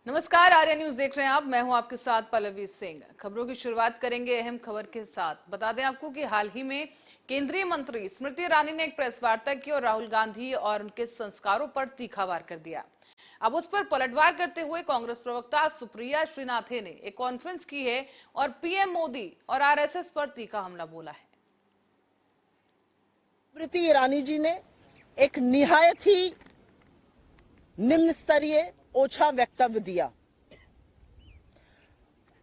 नमस्कार, आर्या न्यूज देख रहे हैं आप। मैं हूं आपके साथ पल्लवी सिंह। खबरों की शुरुआत करेंगे अहम खबर के साथ। बता दें आपको कि हाल ही में केंद्रीय मंत्री स्मृति ईरानी ने एक प्रेस वार्ता की और राहुल गांधी और उनके संस्कारों पर तीखा वार कर दिया। अब उस पर पलटवार करते हुए कांग्रेस प्रवक्ता सुप्रिया श्रीनाथे ने एक कॉन्फ्रेंस की है और पीएम मोदी और आरएसएस पर तीखा हमला बोला है। स्मृति ईरानी जी ने एक निहायत ही निम्न स्तरीय ओछा वक्तव्य दिया।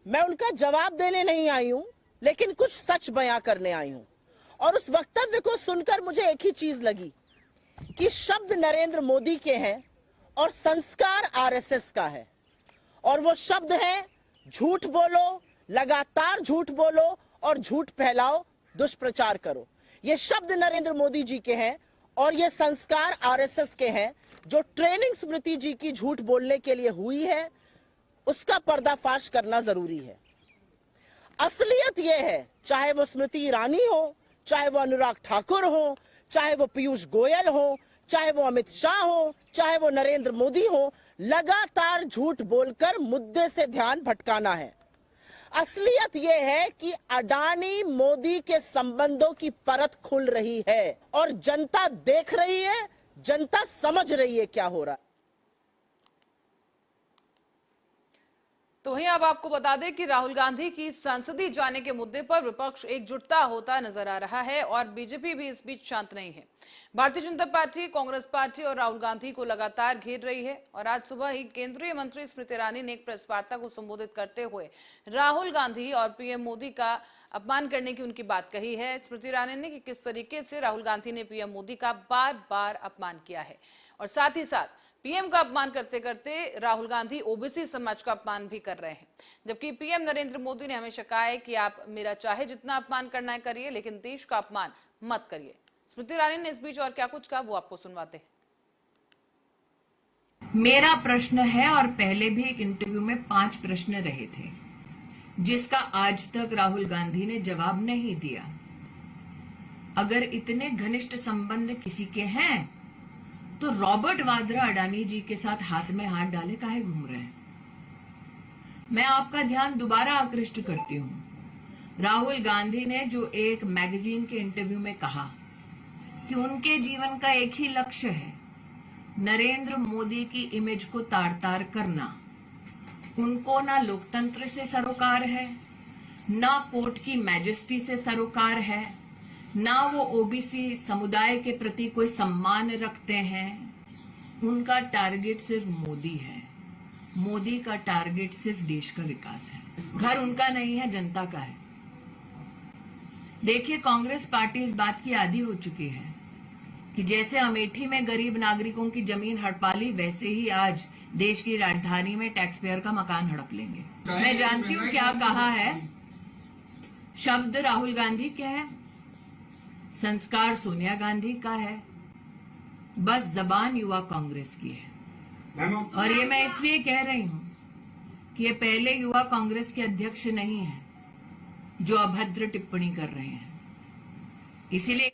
मैं उनका जवाब देने नहीं आई हूं, लेकिन कुछ सच बयां करने आई हूं। और उस वक्तव्य को सुनकर मुझे एक ही चीज लगी कि शब्द नरेंद्र मोदी के हैं और संस्कार आरएसएस का है। और वो शब्द हैं झूठ बोलो, लगातार झूठ बोलो और झूठ फैलाओ, दुष्प्रचार करो। ये शब्द नरेंद्र मोदी जी के हैं और ये संस्कार आरएसएस के हैं। जो ट्रेनिंग स्मृति जी की झूठ बोलने के लिए हुई है, उसका पर्दाफाश करना जरूरी है। असलियत यह है, चाहे वो स्मृति ईरानी हो, चाहे वो अनुराग ठाकुर हो, चाहे वो पीयूष गोयल हो, चाहे वो अमित शाह हो, चाहे वो नरेंद्र मोदी हो, लगातार झूठ बोलकर मुद्दे से ध्यान भटकाना है। असलियत यह है कि अडानी मोदी के संबंधों की परत खुल रही है और जनता देख रही है, जनता समझ रही है क्या हो रहा है। तो वहीं अब आपको बता दें कि राहुल गांधी की संसदीय जाने के मुद्दे पर विपक्ष एकजुटता होता नजर आ रहा है और बीजेपी भी इस बीच शांत नहीं है। भारतीय जनता पार्टी, कांग्रेस पार्टी और राहुल गांधी को लगातार घेर रही है और आज सुबह ही केंद्रीय मंत्री स्मृति ईरानी ने एक प्रेस वार्ता को संबोधित करते हुए राहुल गांधी और पीएम मोदी का अपमान करने की उनकी बात कही है। स्मृति ईरानी ने कि किस तरीके से राहुल गांधी ने पीएम मोदी का बार बार अपमान किया है और साथ ही साथ पीएम का अपमान करते करते राहुल गांधी ओबीसी समाज का अपमान भी कर रहे हैं। जबकि पीएम नरेंद्र मोदी ने हमेशा कहा है कि आप मेरा चाहे जितना अपमान करना है करिए, लेकिन देश का अपमान मत करिए। स्मृति ईरानी ने इस बीच और क्या कुछ कहा, वो आपको सुनवाते हैं। मेरा प्रश्न है, और पहले भी एक इंटरव्यू में 5 प्रश्न रहे थे जिसका आज तक राहुल गांधी ने जवाब नहीं दिया। अगर इतने घनिष्ठ संबंध किसी के हैं तो रॉबर्ट वाड्रा अडानी जी के साथ हाथ में हाथ डाले काहे घूम रहे हैं? मैं आपका ध्यान दोबारा आकृष्ट करती हूं। राहुल गांधी ने जो एक मैगजीन के इंटरव्यू में कहा कि उनके जीवन का एक ही लक्ष्य है, नरेंद्र मोदी की इमेज को तार-तार करना। उनको ना लोकतंत्र से सरोकार है, ना कोर्ट की मैजेस्टी से सरोकार है, ना वो ओबीसी समुदाय के प्रति कोई सम्मान रखते हैं। उनका टारगेट सिर्फ मोदी है। मोदी का टारगेट सिर्फ देश का विकास है। घर उनका नहीं है, जनता का है। देखिए, कांग्रेस पार्टी इस बात की आदी हो चुकी है कि जैसे अमेठी में गरीब नागरिकों की जमीन हड़पा ली, वैसे ही आज देश की राजधानी में टैक्स पेयर का मकान हड़प लेंगे। मैं जानती हूं क्या कहा है। शब्द राहुल गांधी के है, संस्कार सोनिया गांधी का है, बस जबान युवा कांग्रेस की है। और ये मैं इसलिए कह रही हूं कि ये पहले युवा कांग्रेस के अध्यक्ष नहीं है जो अभद्र टिप्पणी कर रहे हैं। इसीलिए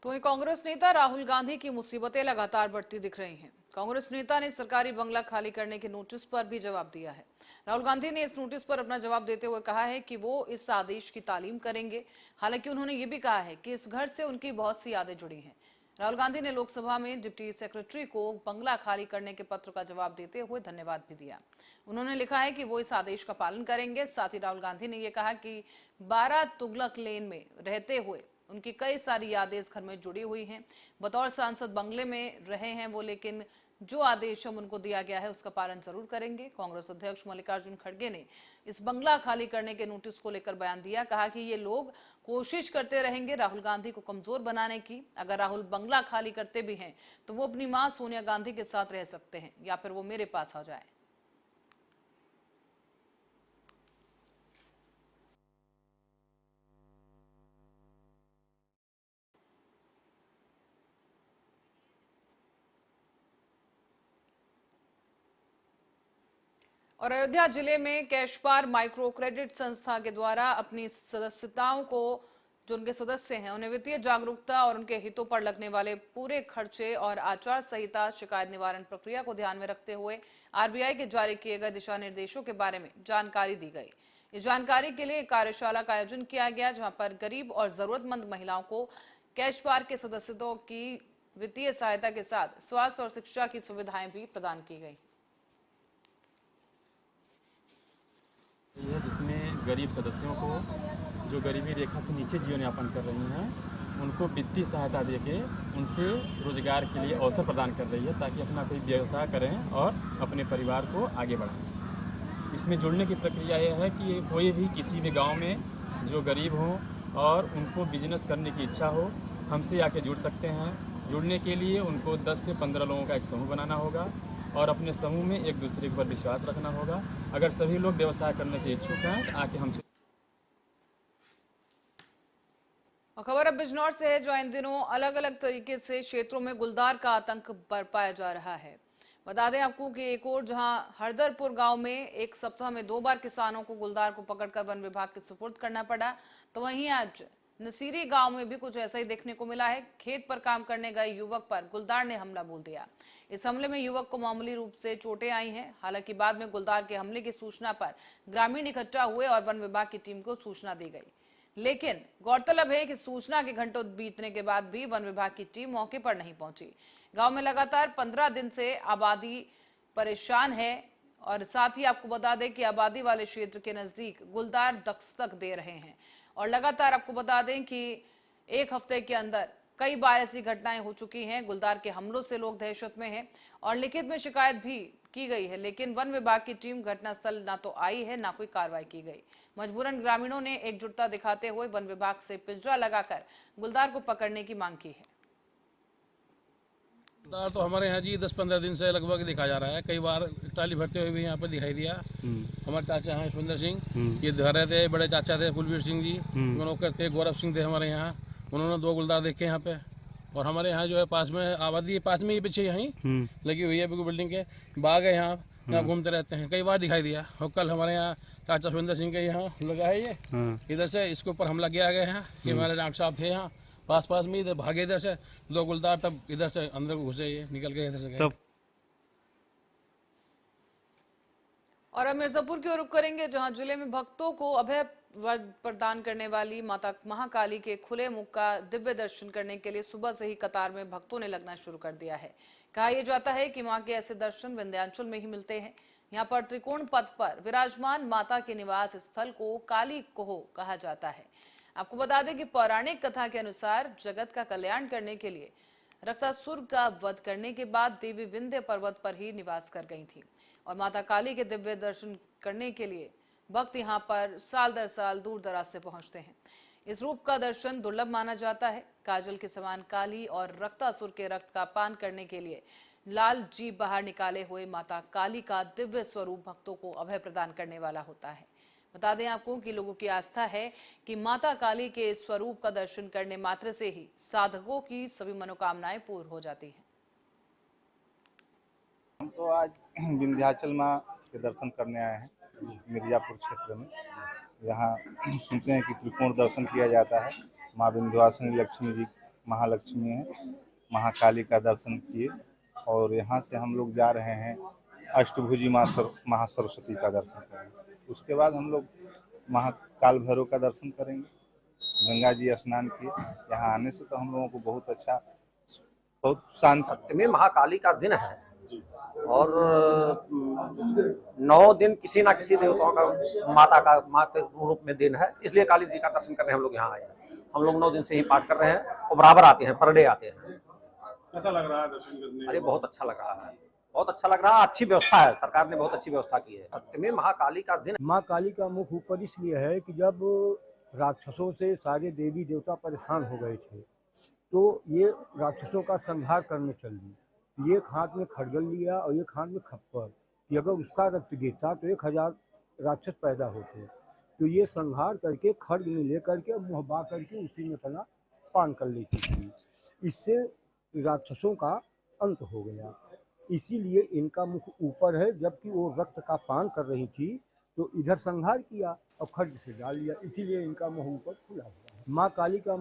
तो ये कांग्रेस नेता राहुल गांधी की मुसीबतें लगातार बढ़ती दिख रही हैं। कांग्रेस नेता ने सरकारी बंगला खाली करने के नोटिस पर भी जवाब दिया है। राहुल गांधी ने इस नोटिस पर अपना जवाब देते हुए कहा है कि वो इस आदेश की तालीम करेंगे। हालांकि उन्होंने ये भी कहा है कि इस घर से उनकी बहुत सी यादें जुड़ी हैं। राहुल गांधी ने लोकसभा में डिप्टी सेक्रेटरी को बंगला खाली करने के पत्र का जवाब देते हुए धन्यवाद भी दिया। उन्होंने लिखा है कि वो इस आदेश का पालन करेंगे। साथ ही राहुल गांधी ने यह कहा कि 12 तुगलक लेन में रहते हुए उनकी कई सारी यादें इस घर में जुड़ी हुई हैं। बतौर सांसद बंगले में रहे हैं वो, लेकिन जो आदेश हम उनको दिया गया है उसका पालन जरूर करेंगे। कांग्रेस अध्यक्ष मल्लिकार्जुन खड़गे ने इस बंगला खाली करने के नोटिस को लेकर बयान दिया। कहा कि ये लोग कोशिश करते रहेंगे राहुल गांधी को कमजोर बनाने की। अगर राहुल बंगला खाली करते भी हैं तो वो अपनी मां सोनिया गांधी के साथ रह सकते हैं या फिर वो मेरे पास आ जाए। और अयोध्या जिले में कैशपार माइक्रो क्रेडिट संस्था के द्वारा अपनी सदस्यताओं को जो उनके सदस्य हैं उन्हें वित्तीय जागरूकता और उनके हितों पर लगने वाले पूरे खर्चे और आचार संहिता शिकायत निवारण प्रक्रिया को ध्यान में रखते हुए आरबीआई के जारी किए गए दिशा निर्देशों के बारे में जानकारी दी गई। इस जानकारी के लिए एक कार्यशाला का आयोजन किया गया, जहां पर गरीब और जरूरतमंद महिलाओं को कैश पार्क के सदस्यों की वित्तीय सहायता के साथ स्वास्थ्य और शिक्षा की सुविधाएं भी प्रदान की गई। जिसमें गरीब सदस्यों को जो गरीबी रेखा से नीचे जीवन यापन कर रही हैं उनको वित्तीय सहायता देके उनसे रोजगार के लिए अवसर प्रदान कर रही है, ताकि अपना कोई व्यवसाय करें और अपने परिवार को आगे बढ़ाएं। इसमें जुड़ने की प्रक्रिया यह है कि कोई भी किसी भी गांव में जो गरीब हों और उनको बिजनेस करने की इच्छा हो, हमसे आके जुड़ सकते हैं। जुड़ने के लिए उनको 10 से 15 लोगों का एक समूह बनाना होगा और अपने समूह में एक दूसरे पर विश्वास रखना होगा। अगर सभी लोग व्यवसाय करने के इच्छुक हैं तो आके हमसे। और खबर अब बिजनौर से है, जो इन दिनों अलग अलग तरीके से क्षेत्रों में गुलदार का आतंक बरपाया जा रहा है। बता दें आपको कि एक और जहां हरदरपुर गांव में एक सप्ताह में 2 बार किसानों को गुलदार को पकड़कर वन विभाग के सुपुर्द करना पड़ा, तो वहीं आज नसीरी गांव में भी कुछ ऐसा ही देखने को मिला है। खेत पर काम करने गए युवक पर गुलदार ने हमला बोल दिया। इस हमले में युवक को मामूली रूप से चोटें आई हैं। हालांकि बाद में गुलदार के हमले की सूचना पर ग्रामीण इकट्ठा हुए और वन विभाग की टीम को सूचना दी गई। लेकिन गौरतलब है कि सूचना के घंटों बीतने के बाद भी वन विभाग की टीम मौके पर नहीं पहुंची। गांव में लगातार 15 दिन से आबादी परेशान है और साथ ही आपको बता दें कि आबादी वाले क्षेत्र के नजदीक गुलदार दस्तक दे रहे हैं। और लगातार आपको बता दें कि एक हफ्ते के अंदर कई बार ऐसी घटनाएं हो चुकी हैं। गुलदार के हमलों से लोग दहशत में हैं और लिखित में शिकायत भी की गई है, लेकिन वन विभाग की टीम घटनास्थल ना तो आई है ना कोई कार्रवाई की गई। मजबूरन ग्रामीणों ने एकजुटता दिखाते हुए वन विभाग से पिंजरा लगाकर गुलदार को पकड़ने की मांग की है। गुलदार तो हमारे यहाँ जी 10-15 दिन से लगभग दिखा जा रहा है। कई बार टाली भरते हुए भी यहाँ पर दिखाई दिया। हमारे चाचा हैं सुंदर सिंह, ये घर रहे थे। बड़े चाचा थे कुलवीर सिंह जी, नौकर थे। गौरव सिंह थे हमारे यहाँ, उन्होंने 2 गुलदार देखे यहाँ पे। और हमारे यहाँ जो है पास में आबादी पास में ही पीछे यहीं लगी हुई है बिल्डिंग के, बाग है यहाँ घूमते रहते हैं। कई बार दिखाई दिया। और कल हमारे यहाँ चाचा सुंदर सिंह के यहाँ लगा है ये, इधर से इसके ऊपर हमला किया गया है कि हमारे डॉक्टर साहब थे यहाँ पास में, इधर भागे इधर से 2 गुलदार, तब इधर से अंदर घुसे, ये निकल गए इधर से गए। और अब मिर्जापुर की ओर रुख करेंगे, जहां जिले में भक्तों को अभय प्रदान करने वाली माता महाकाली के खुले मुख का दिव्य दर्शन करने के लिए सुबह से ही कतार में भक्तों ने लगना शुरू कर दिया है। कहा यह जाता है कि मां के ऐसे दर्शन विंध्याचल में ही मिलते हैं। यहाँ पर त्रिकोण पथ पर विराजमान माता के निवास स्थल को काली कोह कहा जाता है। आपको बता दें कि पौराणिक कथा के अनुसार जगत का कल्याण करने के लिए रक्तासुर का वध करने के बाद देवी विंध्य पर्वत पर ही निवास कर गई थी और माता काली के दिव्य दर्शन करने के लिए भक्त यहाँ पर साल दर साल दूर दराज से पहुंचते हैं। इस रूप का दर्शन दुर्लभ माना जाता है। काजल के समान काली और रक्तासुर के रक्त का पान करने के लिए लाल जीभ बाहर निकाले हुए माता काली का दिव्य स्वरूप भक्तों को अभय प्रदान करने वाला होता है। बता दें आपको कि लोगों की आस्था है कि माता काली के इस स्वरूप का दर्शन करने मात्र से ही साधकों की सभी मनोकामनाएं पूर्ण हो जाती हैं। हम तो आज विंध्याचल माँ के दर्शन करने आए हैं मिर्जापुर क्षेत्र में। यहाँ सुनते हैं कि त्रिकोण दर्शन किया जाता है। माँ विंध्यवासिनी लक्ष्मी जी महालक्ष्मी है, महाकाली का दर्शन किए और यहाँ से हम लोग जा रहे हैं अष्टभुजी माँ महासरस्वती का दर्शन करेंगे। उसके बाद हम लोग महाकाल भैरव का दर्शन करेंगे। गंगा जी स्नान किए। यहाँ आने से तो हम लोगों को बहुत अच्छा, बहुत शांत में महाकाली का दिन है और 9 दिन किसी ना किसी देवताओं का माँ के रूप में दिन है, इसलिए काली जी का दर्शन करने हम लोग यहाँ आए हैं। हम लोग 9 दिन से ही पाठ कर रहे हैं और बराबर आते हैं, पर डे आते हैं। कैसा लग रहा है दर्शन करने? अरे बहुत अच्छा लग रहा है, बहुत अच्छा लग रहा है। अच्छी व्यवस्था है, सरकार ने बहुत अच्छी व्यवस्था की है। सत्य में महाकाली का दिन। माँ काली का मुख ऊपर इसलिए है कि जब राक्षसों से सारे देवी देवता परेशान हो गए थे तो ये राक्षसों का संहार करने चल दी। एक हाथ में खड़गल लिया और एक हाथ में खप्पर कि अगर उसका रक्त गिरता तो 1000 राक्षस पैदा होते। तो ये संहार करके खड्ग में ले करके मुँह बा करके उसी में अपना पान कर लेती थी। इससे राक्षसों का अंत हो गया। इसीलिए इनका मुख ऊपर है, जबकि वो रक्त का पान कर रही थी तो इधर संहार किया और खड्ग से डाल लिया, इसीलिए इनका मुंह ऊपर खुला हुआ है। माँ काली का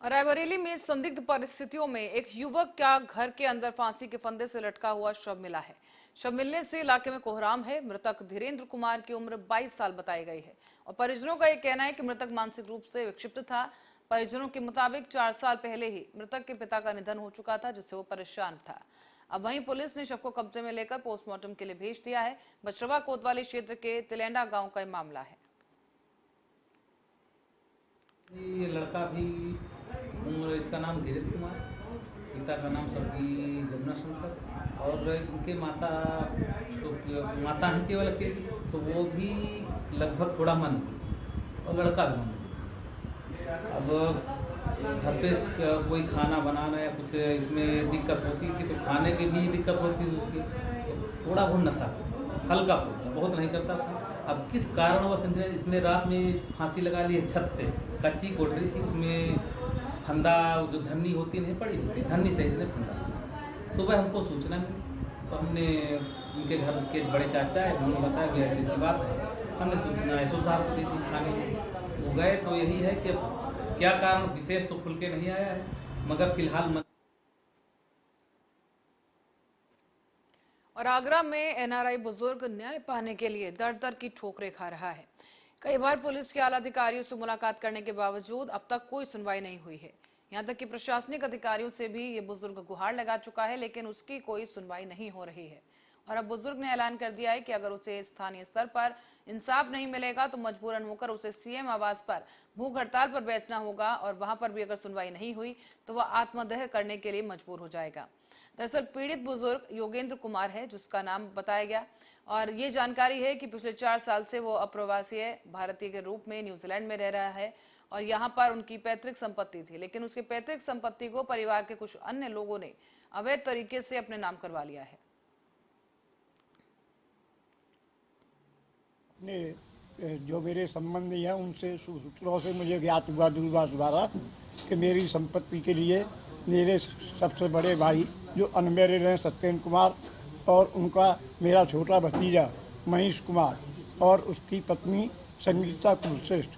और रायबरेली में संदिग्ध परिस्थितियों में एक युवक का घर के अंदर फांसी के फंदे से लटका हुआ शव मिला है। शव मिलने से इलाके में कोहराम है। मृतक धीरेन्द्र कुमार की उम्र 22 साल बताई गई है और परिजनों का यह कहना है कि मृतक मानसिक रूप से विक्षिप्त था। परिजनों के मुताबिक 4 साल पहले ही मृतक के पिता का निधन हो चुका था, जिससे वो परेशान था। अब वहीं पुलिस ने शव को कब्जे में लेकर पोस्टमार्टम के लिए भेज दिया है। बछरवा कोतवाली क्षेत्र के तिलेंडा गांव का मामला है। ये लड़का भी उम्र, इसका नाम धीरेन्द्र कुमार, पिता का नाम स्वर्गीय जमुना शंकर और इनके माता हैं केवल अकेली, तो वो भी लगभग थोड़ा मंद और लड़का भी मंद। अब घर पे कोई खाना बनाना या कुछ इसमें दिक्कत होती थी तो खाने की भी दिक्कत होती थी। थोड़ा बहुत नशा हल्का फुल्का, बहुत नहीं करता था। अब किस कारणवश इसने रात में फांसी लगा ली है छत से, कच्ची कोठरी थी, उसमें फंदा जो धन्नी होती नहीं पड़ी होती, धन्नी से इसने फंदा। सुबह हमको सूचना मिली तो हमने उनके घर के बड़े चाचा है, उन्होंने बताया कि ऐसी बात है। हमने सूचना एसओ साहब को दी थी थाने में, वो गए तो यही है कि क्या कारण विशेष तो खुल के नहीं आया है, मगर फिलहाल और आगरा में एनआरआई बुजुर्ग न्याय पाने के लिए दर दर की ठोकरें खा रहा है। कई बार पुलिस के आला अधिकारियों से मुलाकात करने के बावजूद अब तक कोई सुनवाई नहीं हुई है। यहां तक कि प्रशासनिक अधिकारियों से भी ये बुजुर्ग गुहार लगा चुका है, लेकिन उसकी कोई सुनवाई नहीं हो रही है। और अब बुजुर्ग ने ऐलान कर दिया है कि अगर उसे स्थानीय स्तर पर इंसाफ नहीं मिलेगा तो मजबूरन होकर उसे सीएम आवास पर भूख हड़ताल पर बैठना होगा और वहां पर भी अगर सुनवाई नहीं हुई तो वह आत्मदाह करने के लिए मजबूर हो जाएगा। दरअसल पीड़ित बुजुर्ग योगेंद्र कुमार है, जिसका नाम बताया गया, और ये जानकारी है कि पिछले 4 साल से वो अप्रवासी भारतीय के रूप में न्यूजीलैंड में रह रहा है और यहाँ पर उनकी पैतृक संपत्ति थी, लेकिन उसकी पैतृक संपत्ति को परिवार के कुछ अन्य लोगों ने अवैध तरीके से अपने नाम करवा लिया है। जो मेरे संबंधी हैं उनसे सूत्रों से मुझे ज्ञात हुआ दूरभाष द्वारा कि मेरी संपत्ति के लिए मेरे सबसे बड़े भाई जो अनमेरिड हैं सत्येंद्र कुमार और उनका मेरा छोटा भतीजा महेश कुमार और उसकी पत्नी संगीता कुलश्रेष्ठ।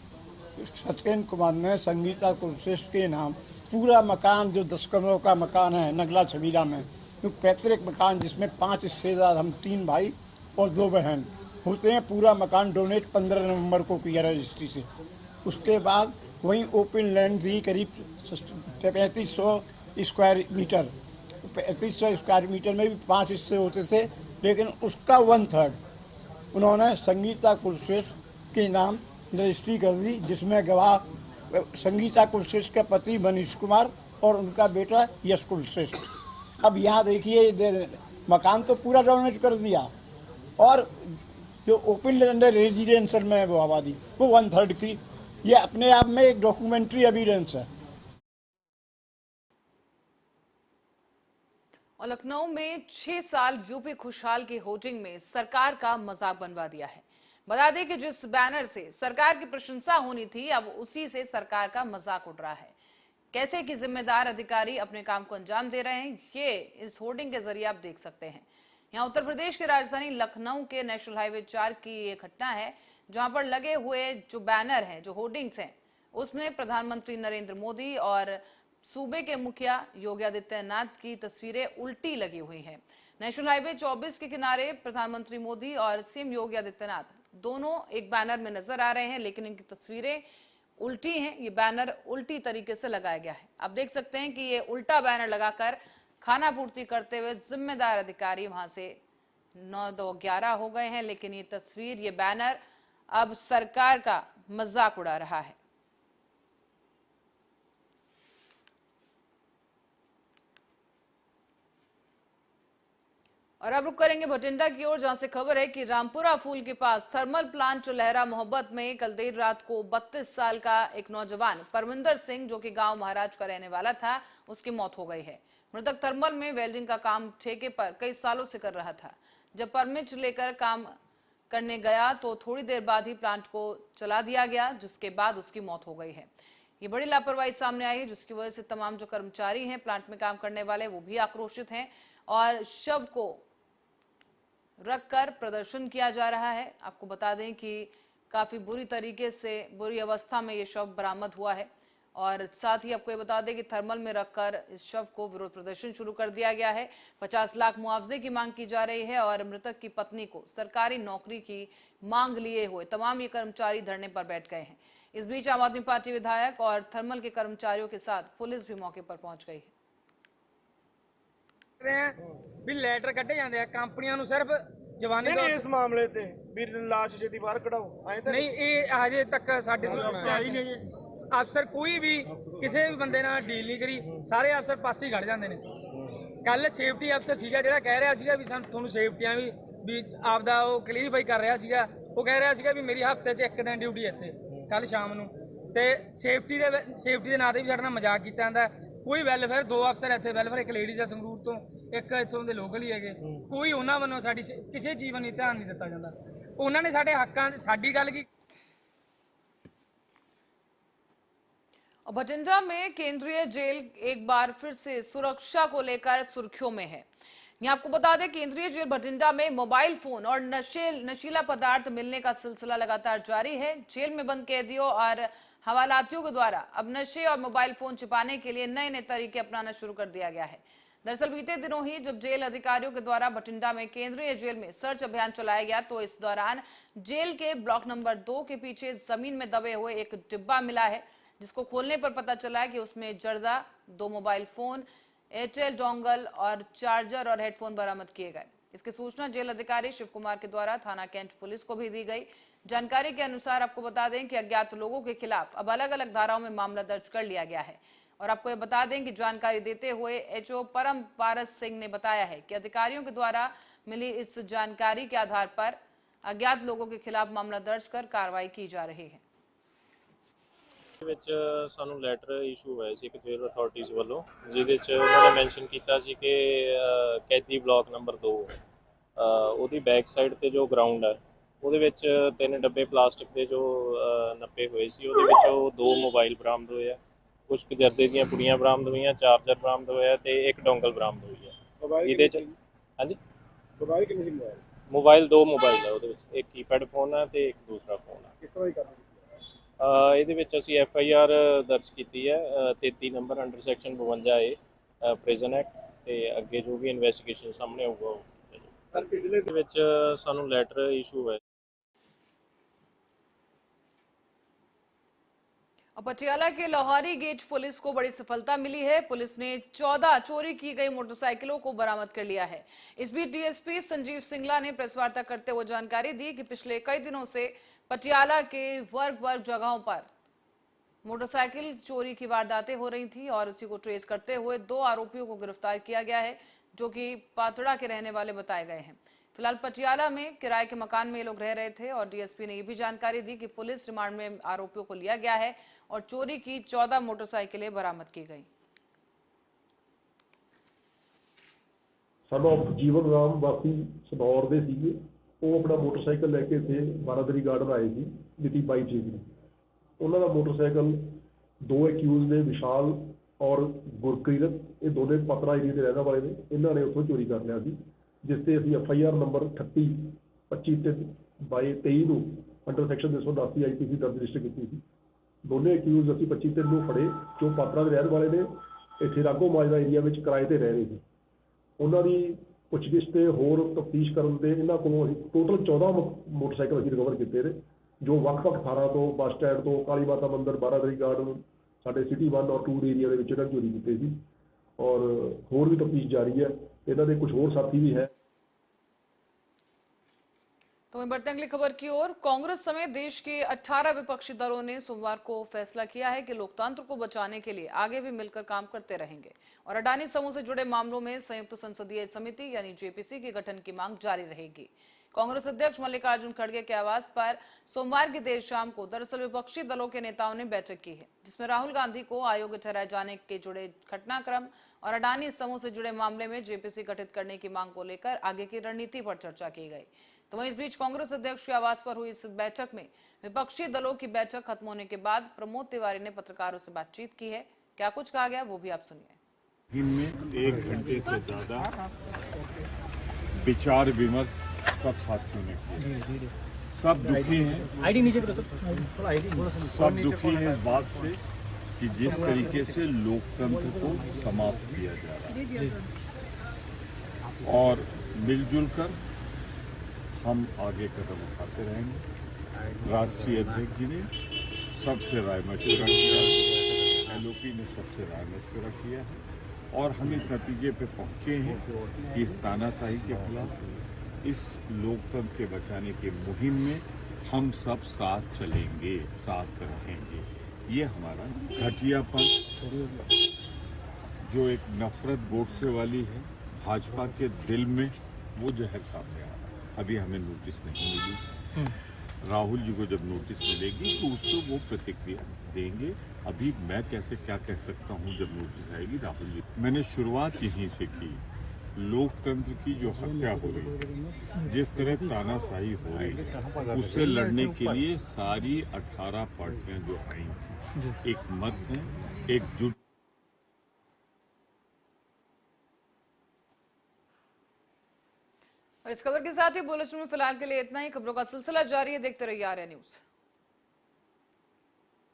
सत्येंद्र कुमार ने संगीता कुलश्रेष्ठ के नाम पूरा मकान जो 10 कमरों का मकान है नगला छबीला में, जो पैतृक मकान जिसमें 5 हिस्सेदार हम 3 भाई और 2 बहन होते हैं, पूरा मकान डोनेट 15 नवंबर को किया रजिस्ट्री से। उसके बाद वहीं ओपन लैंड थी करीब 3500 स्क्वायर मीटर, 3500 स्क्वायर मीटर में भी 5 हिस्से होते थे, लेकिन उसका 1/3 उन्होंने संगीता कुलश्रेष्ठ के नाम रजिस्ट्री कर दी, जिसमें गवाह संगीता कुलश्रेष्ठ का पति मनीष कुमार और उनका बेटा यश कुलश्रेष्ठ। अब यहाँ देखिए मकान तो पूरा डोनेट कर दिया और जो ओपन लैंड रेजिडेंशियल में है वो आबादी वो 1/3 की, ये अपने आप में एक डॉक्यूमेंट्री एविडेंस है। और लखनऊ में 6 साल यूपी खुशहाल की होर्डिंग में सरकार का मजाक बनवा दिया है। बता दें कि जिस बैनर से सरकार की प्रशंसा होनी थी, अब उसी से सरकार का मजाक उड़ रहा है। कैसे कि जिम्मेदार अधिकारी अपने काम को अंजाम दे रहे हैं, ये इस होर्डिंग के जरिए आप देख सकते हैं। यहाँ उत्तर प्रदेश की राजधानी लखनऊ के नेशनल हाईवे 4 की ये घटना है, जहां पर लगे हुए जो बैनर हैं, जो होर्डिंग्स हैं, उसमें प्रधानमंत्री नरेंद्र मोदी और सूबे के मुखिया योगी आदित्यनाथ की तस्वीरें उल्टी लगी हुई हैं। नेशनल हाईवे 24 के किनारे प्रधानमंत्री मोदी और सीएम योगी आदित्यनाथ दोनों एक बैनर में नजर आ रहे हैं, लेकिन इनकी तस्वीरें उल्टी हैं। ये बैनर उल्टी तरीके से लगाया गया है। आप देख सकते हैं कि ये उल्टा बैनर लगाकर खाना पूर्ति करते हुए जिम्मेदार अधिकारी वहां से 9-2-11 हो गए हैं, लेकिन ये तस्वीर, ये बैनर अब सरकार का मजाक उड़ा रहा है। और अब रुक करेंगे भटिंडा की ओर, जहां से खबर है कि रामपुरा फूल के पास थर्मल प्लांट लहरा मोहब्बत में कल देर रात को 32 साल का एक नौजवान परमिंदर सिंह, जो कि गांव महाराज का रहने वाला था, उसकी मौत हो गई है। मृतक थर्मल में वेल्डिंग का काम ठेके पर कई सालों से कर रहा था। जब परमिट लेकर काम करने गया तो थोड़ी देर बाद ही प्लांट को चला दिया गया, जिसके बाद उसकी मौत हो गई है। ये बड़ी लापरवाही सामने आई है, जिसकी वजह से तमाम जो कर्मचारी हैं प्लांट में काम करने वाले, वो भी आक्रोशित हैं और शव को रखकर प्रदर्शन किया जा रहा है। आपको बता दें कि काफी बुरी अवस्था में ये शव बरामद हुआ है। और साथ ही आपको ये बता दें कि थर्मल में रखकर इस शव को विरोध प्रदर्शन शुरू कर दिया गया है। 50 लाख मुआवजे की मांग की जा रही है और मृतक की पत्नी को सरकारी नौकरी की मांग लिए हुए तमाम ये कर्मचारी धरने पर बैठ गए हैं। इस बीच आम आदमी पार्टी विधायक और थर्मल के कर्मचारियों के साथ पुलिस भी मौके पर पहुंच गई है। भी ਲੈਟਰ ਕੱਢੇ ਜਾਂਦੇ ਆ ਕੰਪਨੀਆਂ ਨੂੰ ਸਿਰਫ ਜਵਾਨੀ ਦਾ ਇਸ ਮਾਮਲੇ ਤੇ ਵੀ ਲਾਸ਼ ਛੇਤੀ ਬਾਹਰ ਕਢਾਓ ਐ ਤਾਂ ਨਹੀਂ ਇਹ ਹਜੇ ਤੱਕ ਸਾਡੇ ਸੁਣਾਈ ਨਹੀਂ। ਅਫਸਰ ਕੋਈ ਵੀ ਕਿਸੇ ਵੀ ਬੰਦੇ ਨਾਲ ਡੀਲ ਨਹੀਂ ਕਰੀ, ਸਾਰੇ ਅਫਸਰ ਪਾਸੇ ਹੀ ਖੜ ਜਾਂਦੇ ਨੇ। ਕੱਲ ਸੇਫਟੀ ਅਫਸਰ ਸੀਗਾ ਜਿਹੜਾ ਕਹਿ ਰਿਹਾ ਸੀਗਾ ਵੀ ਸਾਨੂੰ ਤੁਹਾਨੂੰ ਸੇਫਟੀਆਂ ਵੀ ਆਪਦਾ ਉਹ ਕਲੀਅਰਫਾਈ ਕਰ ਰਿਹਾ ਸੀਗਾ। ਉਹ ਕਹਿ ਰਿਹਾ ਸੀਗਾ ਵੀ ਮੇਰੀ ਹਫ਼ਤੇ 'ਚ 1 ਦਿਨ ਡਿਊਟੀ ਇੱਥੇ ਕੱਲ ਸ਼ਾਮ ਨੂੰ, ਤੇ ਸੇਫਟੀ ਦੇ ਨਾਂ ਤੇ ਵੀ ਸਾਡੇ ਨਾਲ ਮਜ਼ਾਕ ਕੀਤਾ ਜਾਂਦਾ। ਕੋਈ ਵੈਲਫੇਅਰ 2 ਅਫਸਰ ਇੱਥੇ ਵੈਲਫੇਅਰ, ਇੱਕ ਲੇਡੀਜ਼ ਆ ਸੰਗਰੂਰ ਤੋਂ, ਇੱਕ ਇੱਥੋਂ ਦੇ ਲੋਕਲ ਹੀ ਹੈਗੇ, ਕੋਈ ਉਹਨਾਂ ਵੱਲੋਂ ਸਾਡੀ ਕਿਸੇ ਚੀਜ਼ ਵੱਲ ਧਿਆਨ ਨਹੀਂ ਦਿੱਤਾ ਜਾਂਦਾ। ਉਹਨਾਂ ਨੇ ਸਾਡੇ ਹੱਕਾਂ ਸਾਡੀ ਗੱਲ ਕੀ। भटिंडा में केंद्रीय जेल एक बार फिर से सुरक्षा को लेकर सुर्खियों में है। यहाँ आपको बता दें केंद्रीय जेल भटिंडा में मोबाइल फोन और नशीला पदार्थ मिलने का सिलसिला लगातार जारी है। जेल में बंद कैदियों और हवालातियों के द्वारा अब नशे और मोबाइल फोन छिपाने के लिए नए नए तरीके अपनाना शुरू कर दिया गया है। दरअसल बीते दिनों ही जब जेल अधिकारियों के द्वारा भटिंडा में केंद्रीय जेल में सर्च अभियान चलाया गया तो इस दौरान जेल के ब्लॉक नंबर 2 के पीछे जमीन में दबे हुए एक डिब्बा मिला है, जिसको खोलने पर पता चला कि उसमें जर्दा, 2 मोबाइल फोन, एयरटेल डोंगल और चार्जर और हेडफोन बरामद किए गए। इसकी सूचना जेल अधिकारी शिव कुमार के द्वारा थाना कैंट पुलिस को भी दी गई। जानकारी के अनुसार आपको बता दें कि अज्ञात लोगों के खिलाफ अब अलग अलग धाराओं में मामला दर्ज कर लिया गया है। और आपको ये बता दें कि जानकारी देते हुए एचओ परम पारस सिंह ने बताया है कि अधिकारियों के द्वारा मिली इस जानकारी के आधार पर अज्ञात लोगों के खिलाफ मामला दर्ज कर कार्रवाई की जा रही है। ਵਿੱਚ ਸਾਨੂੰ ਲੈਟਰ ਇਸ਼ੂ ਹੋਇਆ ਸੀ ਇੱਕ ਜੇਲ ਅਥਾਰਟੀਜ਼ ਵੱਲੋਂ, ਜਿਹਦੇ 'ਚ ਉਹਨਾਂ ਨੇ ਮੈਂਸ਼ਨ ਕੀਤਾ ਸੀ ਕਿ ਕੈਦੀ ਬਲਾਕ ਨੰਬਰ 2 ਉਹਦੀ ਬੈਕ ਸਾਈਡ ਤੇ ਜੋ ਗਰਾਊਂਡ ਹੈ ਉਹਦੇ ਵਿੱਚ 3 ਡੱਬੇ ਪਲਾਸਟਿਕ ਦੇ ਜੋ ਨੱਪੇ ਹੋਏ ਸੀ, ਉਹਦੇ ਵਿੱਚੋਂ 2 ਮੋਬਾਈਲ ਬਰਾਮਦ ਹੋਏ ਆ, ਕੁਝ ਕੁ ਜਰਦੇ ਦੀਆਂ ਪੁੜੀਆਂ ਬਰਾਮਦ ਹੋਈਆਂ, ਚਾਰਜਰ ਬਰਾਮਦ ਹੋਇਆ ਤੇ ਇੱਕ ਡੋਂਗਲ ਬਰਾਮਦ ਹੋਈ ਹੈ। ਜਿਹਦੇ 'ਚ ਹਾਂਜੀ ਮੋਬਾਈਲ ਕਿੰਨੇ ਸੀ? ਮੋਬਾਈਲ 2 ਮੋਬਾਈਲ ਹੈ, ਉਹਦੇ ਵਿੱਚ ਇੱਕ ਕੀਪੈਡ ਫੋਨ ਹੈ ਤੇ ਇੱਕ ਦੂਸਰਾ ਫੋਨ ਹੈ। ਕਿਸ ਤਰ੍ਹਾਂ ਦੀ ਕਾਰਵਾਈ? ਇਹਦੇ ਵਿੱਚ ਅਸੀਂ FIR ਦਰਜ ਕੀਤੀ ਹੈ 33 number under section 52A prison act, ਤੇ ਅੱਗੇ ਜੋ ਵੀ ਇਨਵੈਸਟੀਗੇਸ਼ਨ ਸਾਹਮਣੇ ਆਊਗਾ ਉਹ ਸਰ ਪਿਛਲੇ ਦੇ ਵਿੱਚ ਸਾਨੂੰ ਲੈਟਰ ਇਸ਼ੂ ਹੋਇਆ। पटियाला के लाहौरी गेट पुलिस को बड़ी सफलता मिली है। पुलिस ने 14 चोरी की गई मोटरसाइकिलों को बरामद कर लिया है। इस बीच DSP संजीव सिंगला ने प्रेस वार्ता करते हुए जानकारी दी कि पिछले कई दिनों से पटियाला के वर्ग जगहों पर मोटरसाइकिल चोरी की वारदातें हो रही थी और उसी को ट्रेस करते हुए 2 आरोपियों को गिरफ्तार किया गया है, जो कि पातड़ा के रहने वाले बताए गए हैं। फिलहाल पटियाला में किराए के मकान में ये लोग रह रहे थे और DSP ने यह भी जानकारी दी कि पुलिस रिमांड में आरोपियों को लिया गया है और चोरी की 14 मोटरसाइकिलें बरामद की गई। जीवन राम वासी सदौर ਦੇ ਸੀਗੇ, ਉਹ ਆਪਣਾ ਮੋਟਰਸਾਈਕਲ ਲੈ ਕੇ ਇੱਥੇ ਬਾਰਾਦਰੀ ਗਾਰਡਨ ਆਏ ਸੀ ਮਿਤੀ 22 ਤਰੀਕ ਨੂੰ। ਉਹਨਾਂ ਦਾ ਮੋਟਰਸਾਈਕਲ 2 ਐਕਿਊਜ਼ ਨੇ, ਵਿਸ਼ਾਲ ਔਰ ਗੁਰਕੀਰਤ, ਇਹ ਦੋਨੇ ਪਤਰਾ ਏਰੀਆ ਦੇ ਰਹਿਣ ਵਾਲੇ ਨੇ। ਇਹਨਾਂ ਨੇ ਉੱਥੋਂ ਚੋਰੀ ਕਰ ਲਿਆ ਸੀ, ਜਿਸ ਤੇ ਅਸੀਂ FIR ਨੰਬਰ 38/25/23 ਨੂੰ ਅੰਡਰ ਸੈਕਸ਼ਨ 210 IPC ਦਰਜ ਰਜਿਸਟਰ ਕੀਤੀ ਸੀ। ਦੋਨੇ ਐਕਿਊਜ਼ ਅਸੀਂ 25 ਨੂੰ ਫੜੇ, ਜੋ ਪਾਤਰਾ ਦੇ ਰਹਿਣ ਵਾਲੇ ਨੇ, ਇੱਥੇ ਰਾਘੋ ਮਾਜਰਾ ਏਰੀਆ ਵਿੱਚ ਕਿਰਾਏ ਤੇ ਰਹਿ ਰਹੇ ਸੀ। ਉਹਨਾਂ ਦੀ ਪੁੱਛਗਿੱਛ ਤੇ ਹੋਰ ਤਫਤੀਸ਼ ਕਰਨ ਤੇ ਇਹਨਾਂ ਕੋਲੋਂ ਅਸੀਂ ਟੋਟਲ 14 ਮੋਟਰਸਾਈਕਲ ਅਸੀਂ ਰਿਕਵਰ ਕੀਤੇ ਨੇ, ਜੋ ਵੱਖ-ਵੱਖ ਥਾਰਾਂ ਤੋਂ, ਬੱਸ ਸਟੈਂਡ ਤੋਂ, ਕਾਲੀ ਮਾਤਾ ਮੰਦਿਰ, ਬਾਰਾਦਰੀ ਗਾਰਡਨ, ਸਾਡੇ ਸਿਟੀ 1 ਔਰ 2 ਏਰੀਆ ਦੇ ਵਿੱਚ ਇਹਨਾਂ ਚੋਰੀ ਕੀਤੇ ਸੀ। ਔਰ ਹੋਰ ਵੀ ਤਫਤੀਸ਼ ਜਾਰੀ ਹੈ, ਇਹਨਾਂ ਦੇ ਕੁਝ ਹੋਰ ਸਾਥੀ भी है। तो वहीं बढ़ते अगली खबर की ओर। कांग्रेस समेत देश के 18 विपक्षी दलों ने सोमवार को फैसला किया है कि लोकतंत्र को बचाने के लिए आगे भी मिलकर काम करते रहेंगे और अडानी समूह से जुड़े मामलों में संयुक्त संसदीय समिति यानी JPC के गठन की मांग जारी रहेगी। कांग्रेस अध्यक्ष मल्लिकार्जुन खड़गे के आवास पर सोमवार की देर शाम को दरअसल विपक्षी दलों के नेताओं ने बैठक की है, जिसमें राहुल गांधी को अयोग्य ठहराए जाने के जुड़े घटनाक्रम और अडानी समूह से जुड़े मामले में JPC गठित करने की मांग को लेकर आगे की रणनीति पर चर्चा की गई। तो वहीं इस बीच कांग्रेस अध्यक्ष के आवास पर हुई इस बैठक में विपक्षी दलों की बैठक खत्म होने के बाद प्रमोद तिवारी ने पत्रकारों से बातचीत की है। क्या कुछ कहा गया वो भी आप सुनिए। में 1 घंटे से ज्यादा विचार विमर्श सब साथियों ने किया। सब दुखी हैं, आईडी नीचे करो सर, सब दुखी हैं इस बात से कि जिस तरीके से लोकतंत्र को समाप्त किया जा रहा है, और मिलजुल कर हम आगे कदम उठाते रहेंगे। राष्ट्रीय अध्यक्ष जी ने सबसे राय मशवरा किया, एलओपी ने सबसे राय मशवरा किया है, और हम इस नतीजे पे पहुंचे हैं कि इस तानाशाही के खिलाफ, इस लोकतंत्र के बचाने की मुहिम में हम सब साथ चलेंगे, साथ रहेंगे। ये हमारा घटियापन, जो एक नफरत गोडसे वाली है भाजपा के दिल में, वो जहर सामने आ रहा है। अभी हमें नोटिस नहीं मिली, राहुल जी को जब नोटिस मिलेगी तो उसको वो प्रतिक्रिया देंगे। अभी मैं कैसे क्या कह सकता हूँ जब नोटिस आएगी राहुल जी। मैंने शुरुआत यहीं से की, लोकतंत्र की जो हत्या हो रही है, जिस तरह तानाशाही हो रही है, उससे लड़ने के लिए सारी 18 पार्टियां जो आई थी, एक मत है, एकजुट। और इस खबर के साथ ही बुलेटिन में फिलहाल के लिए इतना ही। खबरों का सिलसिला जारी है, देखते रहिए आर्या न्यूज।